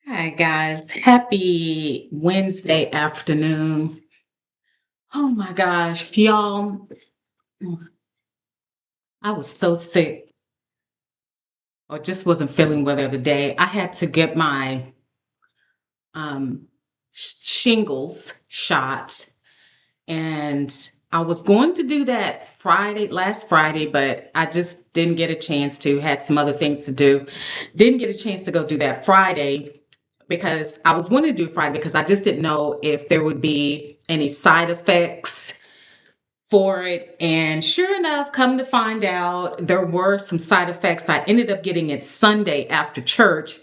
Hi guys, happy Wednesday afternoon. Oh my gosh, y'all, I was so sick or just wasn't feeling well the other day. I had to get my um shingles shot, and I was going to do that last Friday, but I just didn't get a chance to, had some other things to do. Didn't get a chance to go do that Friday because I was wanting to do Friday because I just didn't know if there would be any side effects for it. And sure enough, come to find out, there were some side effects. I ended up getting it Sunday after church.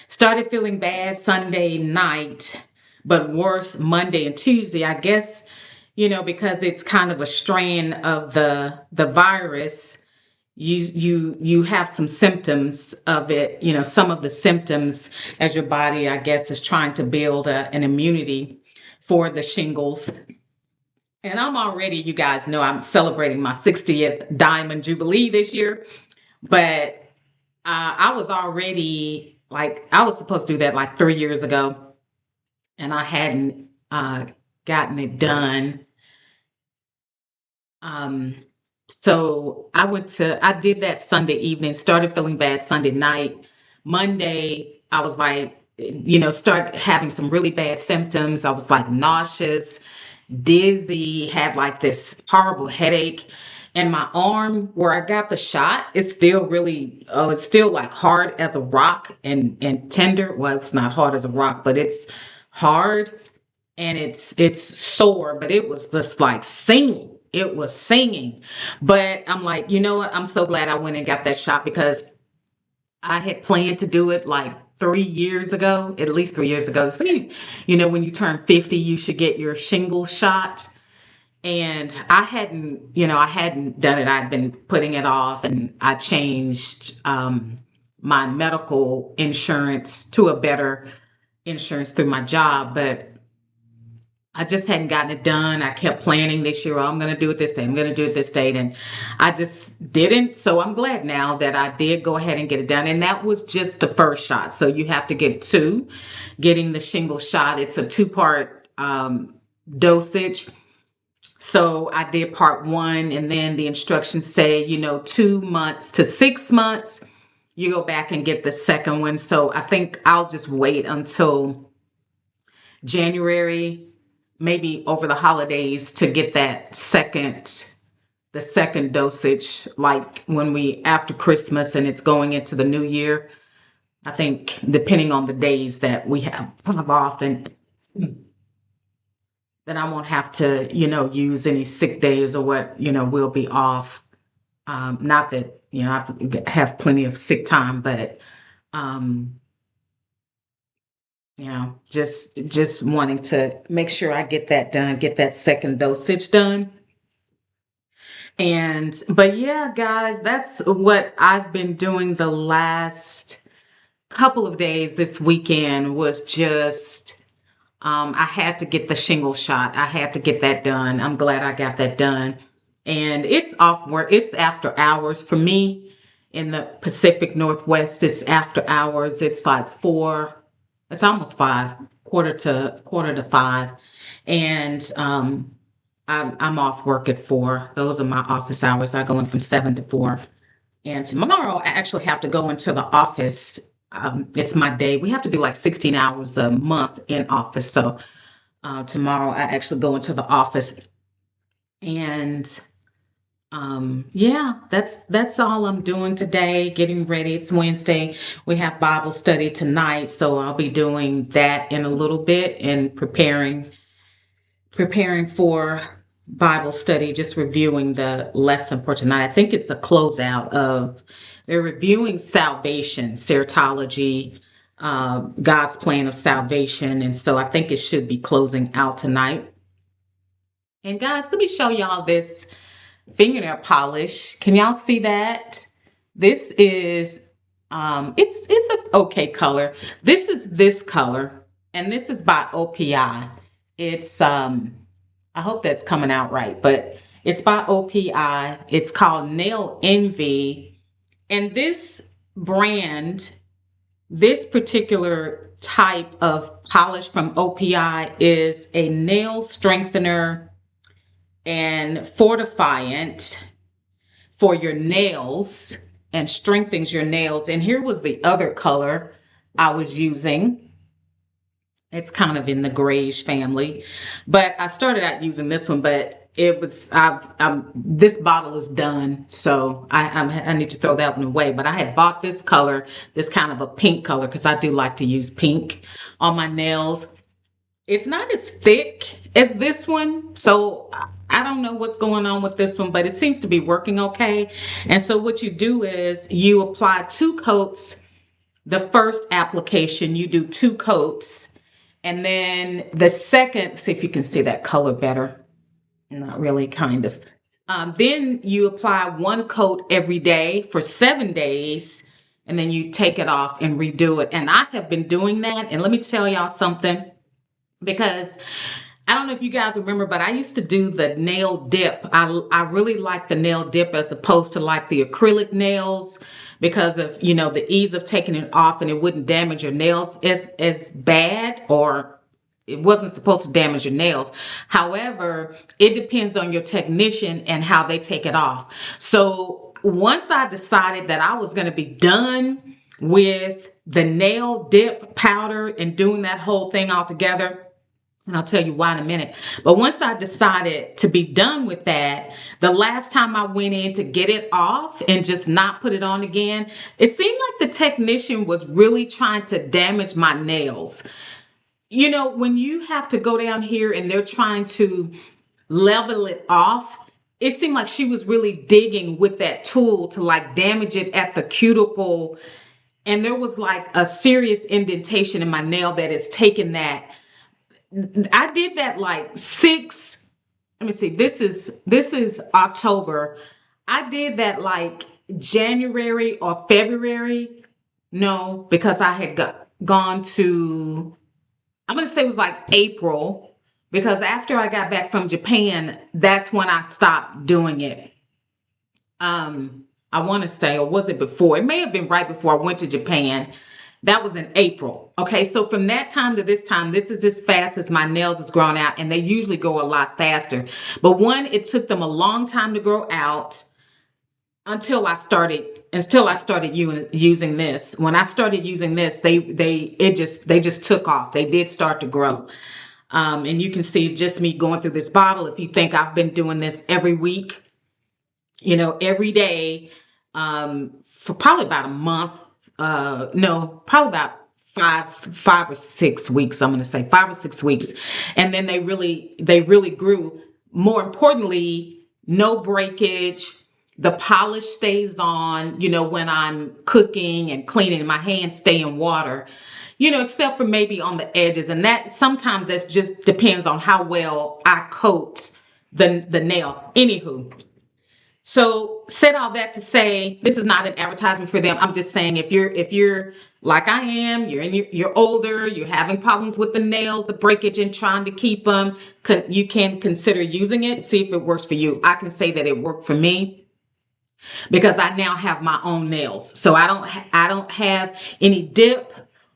Started feeling bad Sunday night, but worse Monday and Tuesday. I guess, because it's kind of a strain of the virus. You have some symptoms of it, some of the symptoms as your body, I guess, is trying to build an immunity for the shingles. And I'm already, you guys know, I'm celebrating my 60th Diamond Jubilee this year. But I was already I was supposed to do that like 3 years ago, and I hadn't gotten it done. Um, so I did that Sunday evening, started feeling bad Sunday night. Monday, I was like, start having some really bad symptoms. I was like nauseous, dizzy, had like this horrible headache. And my arm where I got the shot is still it's still like hard as a rock and tender. Well, it's not hard as a rock, but it's hard and it's sore, but it was just like singing. It was singing. But I'm like, you know what? I'm so glad I went and got that shot because I had planned to do it like 3 years ago, at least 3 years ago. See, when you turn 50, you should get your shingle shot. And I hadn't done it. I'd been putting it off, and I changed my medical insurance to a better insurance through my job. But I just hadn't gotten it done. I kept planning this year. Oh, I'm going to do it this day. I'm going to do it this date. And I just didn't. So I'm glad now that I did go ahead and get it done. And that was just the first shot. So you have to get two. Getting the shingle shot, it's a two-part dosage. So I did part one, and then the instructions say, 2 months to 6 months, you go back and get the second one. So I think I'll just wait until January, maybe over the holidays, to get the second dosage, like when we after Christmas and it's going into the new year. I think depending on the days that we have off, and then I won't have to, use any sick days or what, we'll be off. Not that, I have plenty of sick time, but um, just wanting to make sure I get that done, get that second dosage done. But yeah, guys, that's what I've been doing the last couple of days. This weekend was just, I had to get the shingle shot. I had to get that done. I'm glad I got that done. And it's off work. It's after hours for me in the Pacific Northwest. It's after hours. It's like it's almost five, quarter to five. And I'm off work at 4. Those are my office hours. I go in from 7 to 4. And tomorrow I actually have to go into the office. It's my day. We have to do like 16 hours a month in office. So tomorrow I actually go into the office. And yeah, that's all I'm doing today. Getting ready. It's Wednesday. We have Bible study tonight, so I'll be doing that in a little bit and preparing for Bible study, just reviewing the lesson for tonight. I think it's a closeout of, they're reviewing salvation, Serontology, God's plan of salvation. And so I think it should be closing out tonight. And guys, let me show y'all this fingernail polish. Can y'all see that? This is, it's a okay color. This is this color, and this is by OPI. It's, I hope that's coming out right, but it's by OPI. It's called Nail Envy. And this brand This particular type of polish from OPI is a nail strengthener and fortifiant for your nails and strengthens your nails. And here was the other color I was using. It's kind of in the grayish family, but I started out using this one, but it was, this bottle is done. So I need to throw that one away, but I had bought this color, this kind of a pink color, because I do like to use pink on my nails. It's not as thick as this one, so I don't know what's going on with this one, but it seems to be working okay. And so what you do is you apply 2 coats. The first application, you do 2 coats, and then the second, see if you can see that color better. Not really, kind of. Then you apply 1 coat every day for 7 days, and then you take it off and redo it. And I have been doing that. And let me tell y'all something, because I don't know if you guys remember, but I used to do the nail dip. I really like the nail dip as opposed to like the acrylic nails, because of, the ease of taking it off, and it wouldn't damage your nails as bad, or it wasn't supposed to damage your nails. However, it depends on your technician and how they take it off. So once I decided that I was going to be done with the nail dip powder and doing that whole thing all together, and I'll tell you why in a minute. But once I decided to be done with that, the last time I went in to get it off and just not put it on again, it seemed like the technician was really trying to damage my nails. When you have to go down here and they're trying to level it off, it seemed like she was really digging with that tool to like damage it at the cuticle. And there was like a serious indentation in my nail that has taken that. I did that like let me see, this is October. I did that like January or February. No, because I had gone to, I'm going to say it was like April, because after I got back from Japan, that's when I stopped doing it. I want to say, or was it before? It may have been right before I went to Japan. That was in April. Okay, so from that time to this time, this is as fast as my nails has grown out, and they usually grow a lot faster. But one, it took them a long time to grow out until I started using this. When I started using this, they just took off. They did start to grow. And you can see just me going through this bottle. If you think I've been doing this every week, every day, for probably about a month. No, probably about 5 or 6 weeks. I'm going to say 5 or 6 weeks. And then they really grew. More importantly, no breakage. The polish stays on, when I'm cooking and cleaning, my hands stay in water, except for maybe on the edges. And that sometimes that's just depends on how well I coat the nail. Anywho, so said all that to say, this is not an advertisement for them. I'm just saying, if you're like I am, you're older, you're having problems with the nails, the breakage, and trying to keep them, you can consider using it. See if it works for you. I can say that it worked for me, because I now have my own nails. So I don't have any dip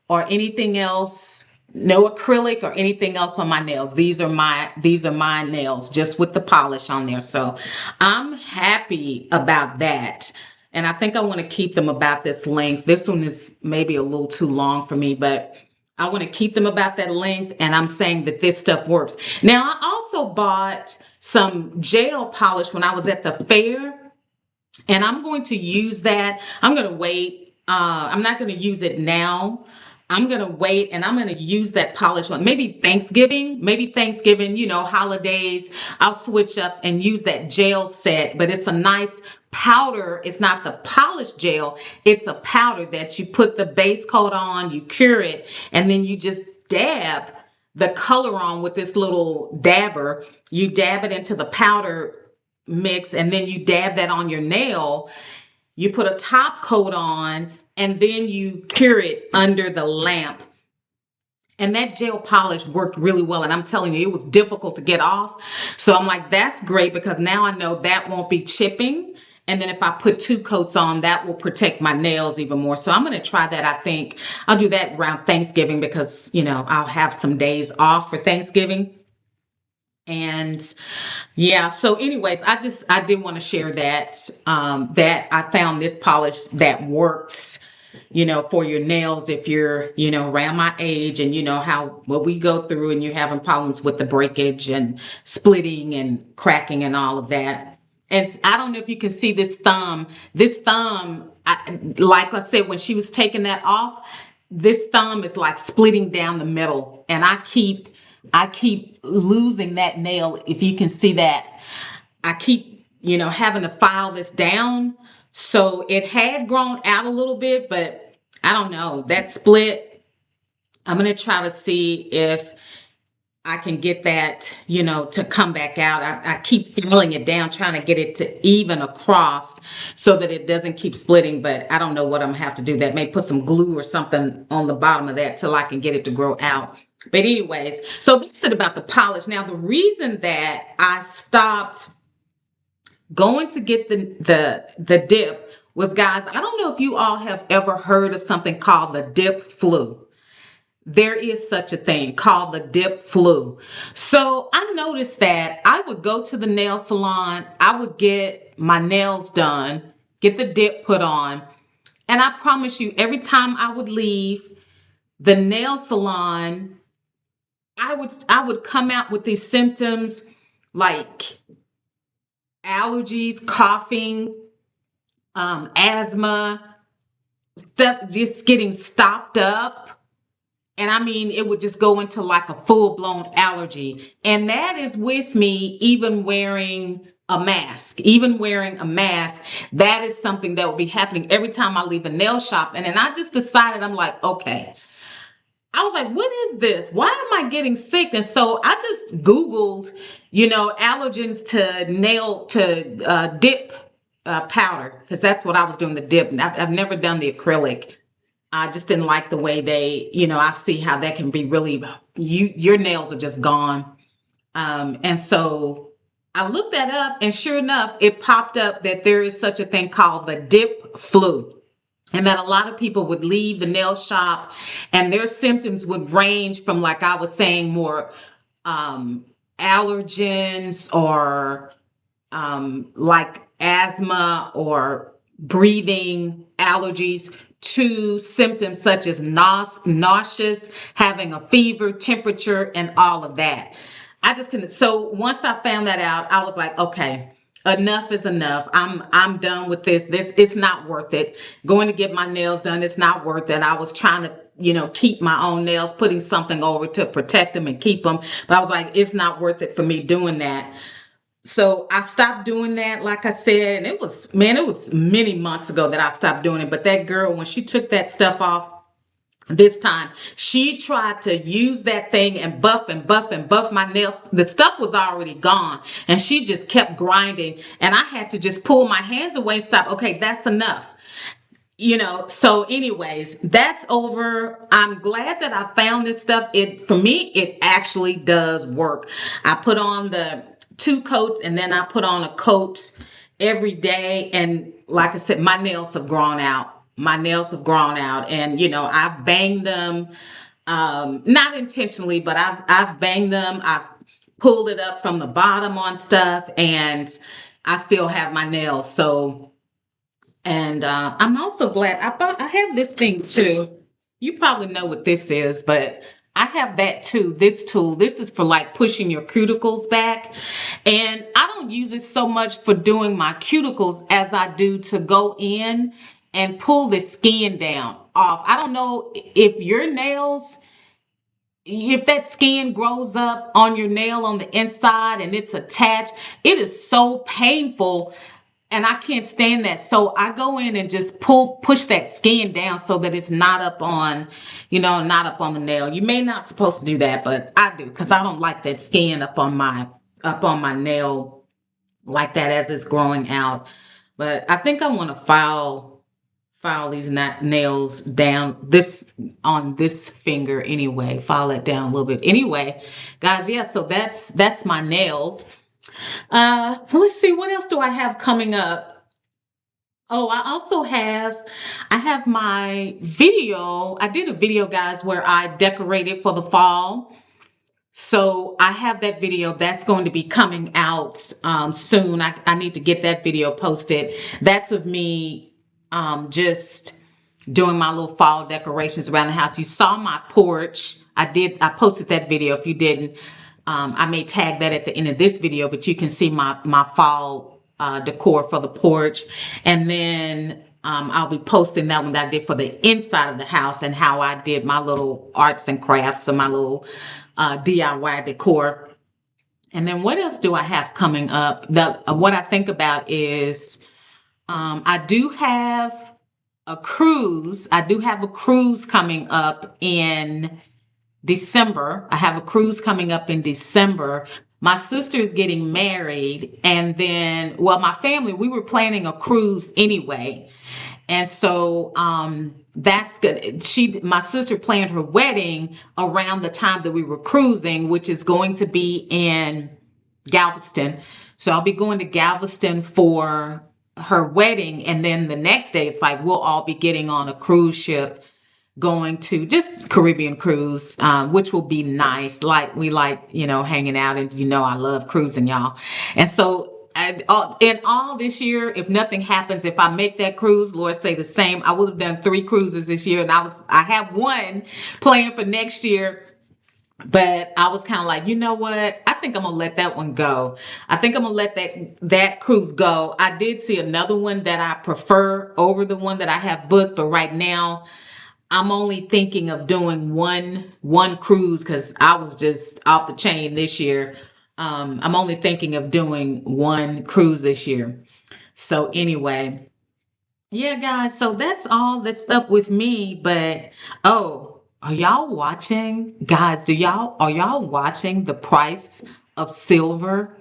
or anything else, no acrylic or anything else on my nails. These are my nails, just with the polish on there. So I'm happy about that. And I think I want to keep them about this length. This one is maybe a little too long for me, but I want to keep them about that length. And I'm saying that this stuff works. Now, I also bought some gel polish when I was at the fair, and I'm going to use that. I'm going to wait. I'm not going to use it now. I'm going to wait, and I'm going to use that polish one. Maybe Thanksgiving, holidays, I'll switch up and use that gel set, but it's a nice powder. It's not the polished gel. It's a powder that you put the base coat on, you cure it, and then you just dab the color on with this little dabber. You dab it into the powder mix, and then you dab that on your nail. You put a top coat on, and then you cure it under the lamp. And that gel polish worked really well. And I'm telling you, it was difficult to get off. So I'm like, that's great, because now I know that won't be chipping. And then if I put 2 coats on, that will protect my nails even more. So I'm going to try that. I think I'll do that around Thanksgiving because, I'll have some days off for Thanksgiving. And yeah, so anyways, I did want to share that, that I found this polish that works, for your nails if you're, around my age and you know how what we go through and you're having problems with the breakage and splitting and cracking and all of that. And I don't know if you can see this thumb. This thumb, like I said, when she was taking that off, this thumb is like splitting down the middle, and I keep losing that nail. If you can see that, I keep, having to file this down. So it had grown out a little bit, but I don't know. That split, I'm going to try to see if I can get that, to come back out. I keep filing it down, trying to get it to even across so that it doesn't keep splitting. But I don't know what I'm going to have to do. That may put some glue or something on the bottom of that till I can get it to grow out. But anyways, so that's it about the polish. Now, the reason that I stopped going to get the dip was, guys, I don't know if you all have ever heard of something called the dip flu. There is such a thing called the dip flu. So I noticed that I would go to the nail salon, I would get my nails done, get the dip put on, and I promise you, every time I would leave the nail salon, I would come out with these symptoms like allergies, coughing, asthma, stuff just getting stopped up. And I mean, it would just go into like a full blown allergy. And that is with me even wearing a mask. Even wearing a mask, that is something that will be happening every time I leave a nail shop. And then I just decided, I'm like, okay. I was like, what is this? Why am I getting sick? And so I just Googled, allergens to dip powder, because that's what I was doing, the dip. I've never done the acrylic. I just didn't like the way I see how that can be really, your nails are just gone. And so I looked that up, and sure enough, it popped up that there is such a thing called the dip flu. And that a lot of people would leave the nail shop and their symptoms would range from, like I was saying, more allergens or like asthma or breathing allergies, to symptoms such as nauseous, having a fever, temperature, and all of that. I just couldn't. So once I found that out, I was like, okay, enough is enough. I'm done with this. It's not worth it. Going to get my nails done, it's not worth it. I was trying to, keep my own nails, putting something over to protect them and keep them. But I was like, it's not worth it for me doing that. So I stopped doing that, like I said, and it was many months ago that I stopped doing it. But that girl, when she took that stuff off this time, she tried to use that thing and buff and buff and buff my nails. The stuff was already gone, and she just kept grinding, and I had to just pull my hands away and stop. Okay, that's enough. So anyways, that's over. I'm glad that I found this stuff. For me, it actually does work. I put on the 2 coats, and then I put on a coat every day. And like I said, my nails have grown out. My nails have grown out, and I've banged them, not intentionally, but I've banged them. I've pulled it up from the bottom on stuff, and I still have my nails. So. And I'm also glad I have this thing too. You probably know what this is, but I have that too. This tool, this is for like pushing your cuticles back. And I don't use it so much for doing my cuticles as I do to go in and pull the skin down off. I don't know if your nails, if that skin grows up on your nail on the inside and it's attached, it is so painful, and I can't stand that. So I go in and just push that skin down so that it's not up on, not up on the nail. You may not supposed to do that, but I do, because I don't like that skin up on my nail like that as it's growing out. But I think I want to file these nails down on this finger anyway. File it down a little bit anyway, guys. Yeah, so that's my nails. Let's see, what else do I have coming up? Oh, I have my video. I did a video, guys, where I decorated for the fall. So I have that video that's going to be coming out soon. I need to get that video posted. That's of me just doing my little fall decorations around the house. You saw my porch. I posted that video. If you didn't, I may tag that at the end of this video, but you can see my fall decor for the porch. And then I'll be posting that one that I did for the inside of the house and how I did my little arts and crafts and my little DIY decor. And then what else do I have coming up? What I think about is I do have a cruise. I do have a cruise coming up in December. I have a cruise coming up in December. My sister's getting married, and then, well, my family, we were planning a cruise anyway. And so that's good. My sister planned her wedding around the time that we were cruising, which is going to be in Galveston. So I'll be going to Galveston for her wedding, and then the next day it's like we'll all be getting on a cruise ship going to just Caribbean cruise, which will be nice. Like we like, hanging out, and I love cruising, y'all. And so in all this year, if nothing happens, if I make that cruise, Lord say the same, I would have done 3 cruises this year, and I have one planned for next year. But I was kind of like, you know what? I think I'm gonna let that one go. I think I'm gonna let that cruise go. I did see another one that I prefer over the one that I have booked, but right now I'm only thinking of doing one cruise because I was just off the chain this year. I'm only thinking of doing one cruise this year. So anyway, yeah, guys. So that's all that's up with me. But oh, are y'all watching, guys? Are y'all watching the price of silver?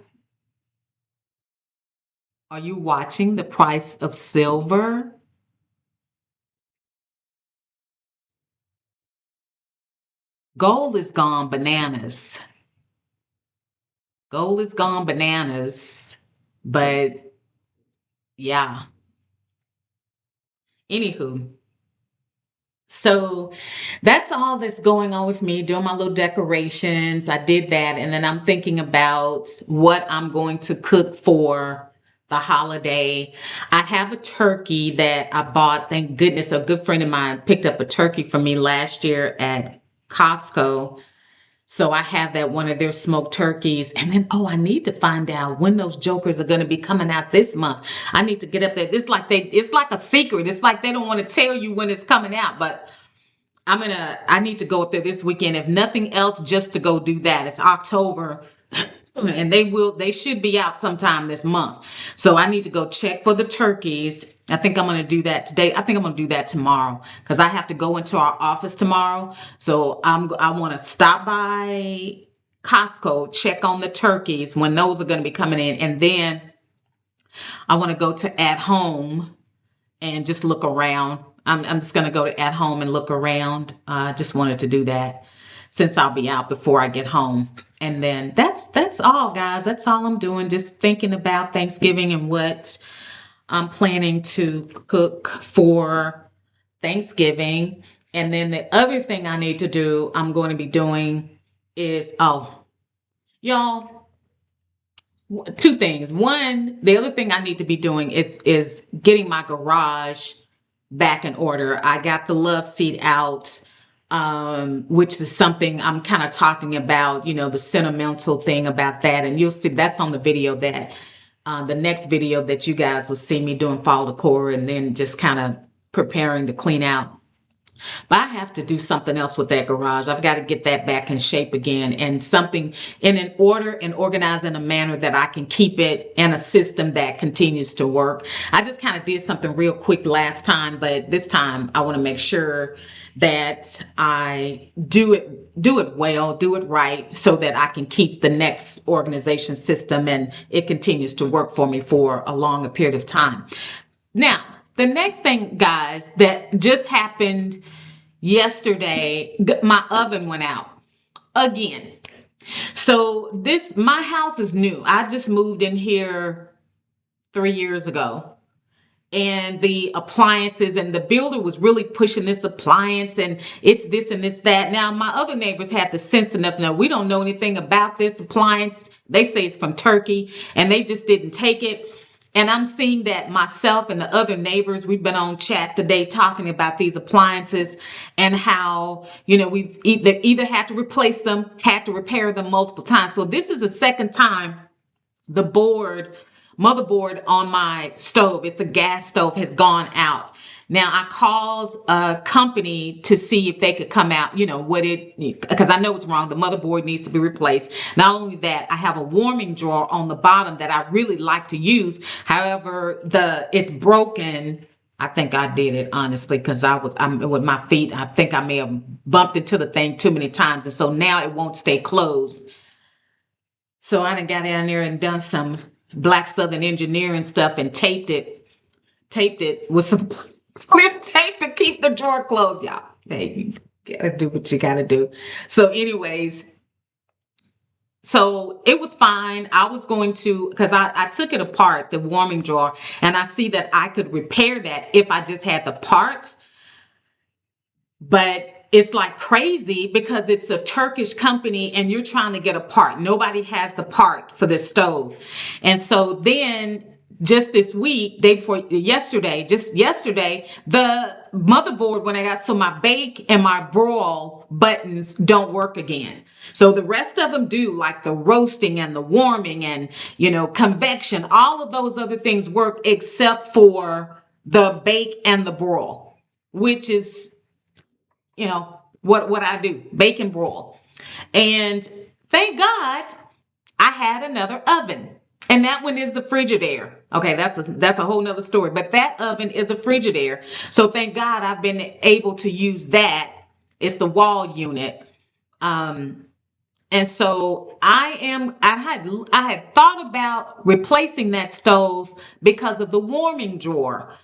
Are you watching the price of silver? Gold is gone bananas. Gold is gone bananas. But yeah, anywho. So that's all that's going on with me, doing my little decorations. I did that. And then I'm thinking about what I'm going to cook for the holiday. I have a turkey that I bought. Thank goodness, a good friend of mine picked up a turkey for me last year at Costco. So I have that one of their smoked turkeys. And then, oh, I need to find out when those jokers are going to be coming out this month. I need to get up there. It's like a secret. It's like they don't want to tell you when it's coming out, but I need to go up there this weekend. If nothing else, just to go do that. It's October and they should be out sometime this month. So I need to go check for the turkeys. I think I'm going to do that today. I think I'm going to do that tomorrow because I have to go into our office tomorrow. So I want to stop by Costco, check on the turkeys when those are going to be coming in. And then I want to go to At Home and just look around. I'm just going to go to At Home and look around. I just wanted to do that since I'll be out before I get home. And then that's all, guys. That's all I'm doing. Just thinking about Thanksgiving and what I'm planning to cook for Thanksgiving. And then the other thing I need to do, I'm going to be doing is, oh, y'all, 2 things. One, the other thing I need to be doing is getting my garage back in order. I got the love seat out, which is something I'm kind of talking about, the sentimental thing about that. And you'll see that's on the video that the next video that you guys will see me doing fall decor and then just kind of preparing to clean out. But I have to do something else with that garage. I've got to get that back in shape again and something in an order and organized in a manner that I can keep it in a system that continues to work. I just kind of did something real quick last time, but this time I want to make sure that I do it well, do it right so that I can keep the next organization system and it continues to work for me for a longer period of time. Now, the next thing, guys, that just happened yesterday, my oven went out again. So my house is new. I just moved in here 3 years ago. and the appliances, and the builder was really pushing this appliance and it's this and this that. Now my other neighbors had the sense enough, now we don't know anything about this appliance, they say it's from Turkey, and they just didn't take it. And I'm seeing that myself and the other neighbors, we've been on chat today talking about these appliances and how, we've either had to replace them, had to repair them multiple times. So this is the second time the motherboard on my stove, it's a gas stove, has gone out. Now I called a company to see if they could come out, because I know it's wrong. The motherboard needs to be replaced. Not only that, I have a warming drawer on the bottom that I really like to use. However, it's broken. I think I did it honestly, because I'm with my feet. I think I may have bumped into the thing too many times, and so now it won't stay closed. So I done got down there and done some Black Southern engineering stuff and taped it with some clear tape to keep the drawer closed, y'all. Hey, you gotta do what you gotta do. So anyways, so it was fine. I was going to, because I took it apart, the warming drawer, and I see that I could repair that if I just had the part. But it's like crazy because it's a Turkish company and you're trying to get a part. Nobody has the part for this stove. And so then just this week, yesterday, the motherboard, when I got, so my bake and my broil buttons don't work again. So the rest of them do, like the roasting and the warming and, convection, all of those other things work except for the bake and the broil, which is, what I do, bake and broil. And thank God I had another oven. And that one is the Frigidaire. Okay, that's a whole nother story. But that oven is a Frigidaire. So thank God I've been able to use that. It's the wall unit. And so I had thought about replacing that stove because of the warming drawer.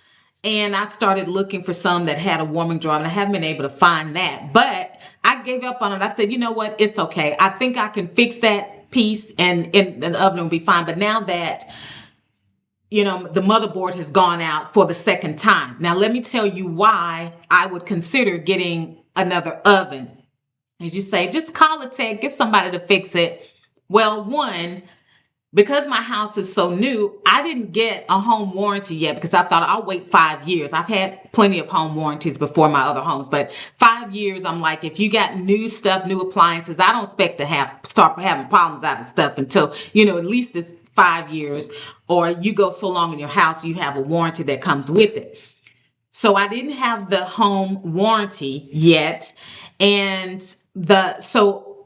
And I started looking for some that had a warming drawer, and I haven't been able to find that. But I gave up on it. I said, you know what? It's okay. I think I can fix that piece, and the oven will be fine. But now that, the motherboard has gone out for the second time. Now, let me tell you why I would consider getting another oven. As you say, just call a tech, get somebody to fix it. Well, one, because my house is so new, I didn't get a home warranty yet because I thought I'll wait 5 years. I've had plenty of home warranties before my other homes, but 5 years, I'm like, if you got new stuff, new appliances, I don't expect to start having problems out of stuff until, at least it's 5 years, or you go so long in your house, you have a warranty that comes with it. So I didn't have the home warranty yet. And the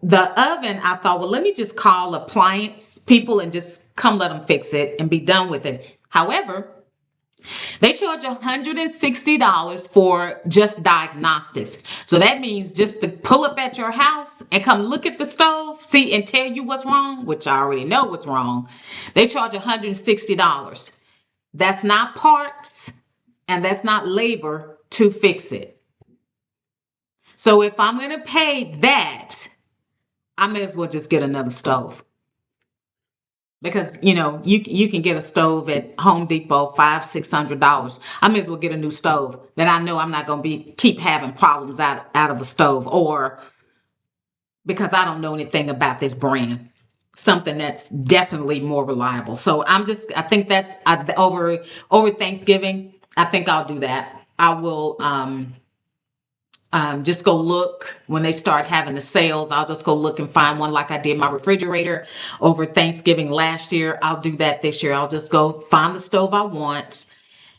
oven, I thought, well, let me just call appliance people and just come let them fix it and be done with it. However, they charge $160 for just diagnostics. So that means just to pull up at your house and come look at the stove, see, and tell you what's wrong, which I already know what's wrong. They charge $160. That's not parts and that's not labor to fix it. So if I'm going to pay that, I may as well just get another stove, because you can get a stove at Home Depot $500-$600. I may as well get a new stove that I know I'm not going to keep having problems out of a stove, or because I don't know anything about this brand, something that's definitely more reliable. So I think that's over Thanksgiving. I think I'll do that. I will just go look when they start having the sales. I'll just go look and find one, like I did my refrigerator over Thanksgiving last year. I'll do that this year. I'll just go find the stove I want.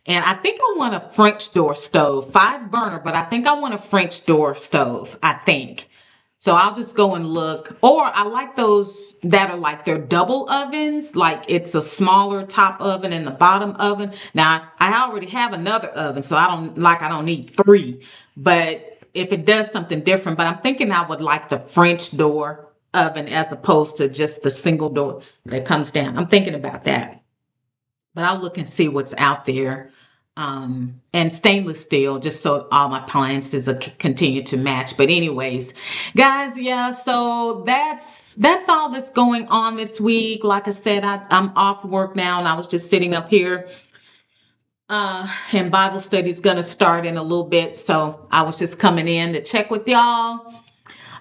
And I think I want a French door stove, 5 burner, but I think I want a French door stove, I think. So I'll just go and look. Or I like those that are like they're double ovens, like it's a smaller top oven and the bottom oven. Now, I already have another oven, so I don't need 3. But if it does something different, but I'm thinking I would like the French door oven as opposed to just the single door that comes down. I'm thinking about that. But I'll look and see what's out there. And stainless steel, just so all my appliances continue to match. But anyways, guys, yeah, so that's all that's going on this week. Like I said, I'm off work now, and I was just sitting up here and Bible study is going to start in a little bit. So I was just coming in to check with y'all.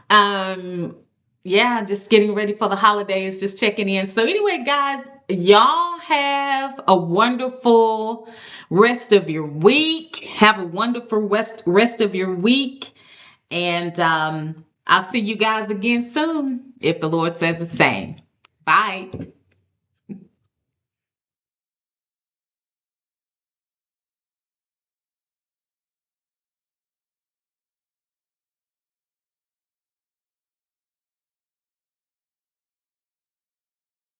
Um, yeah, just getting ready for the holidays, just checking in. So anyway, guys, y'all have a wonderful rest of your week. Have a wonderful rest of your week. And I'll see you guys again soon if the Lord says the same. Bye.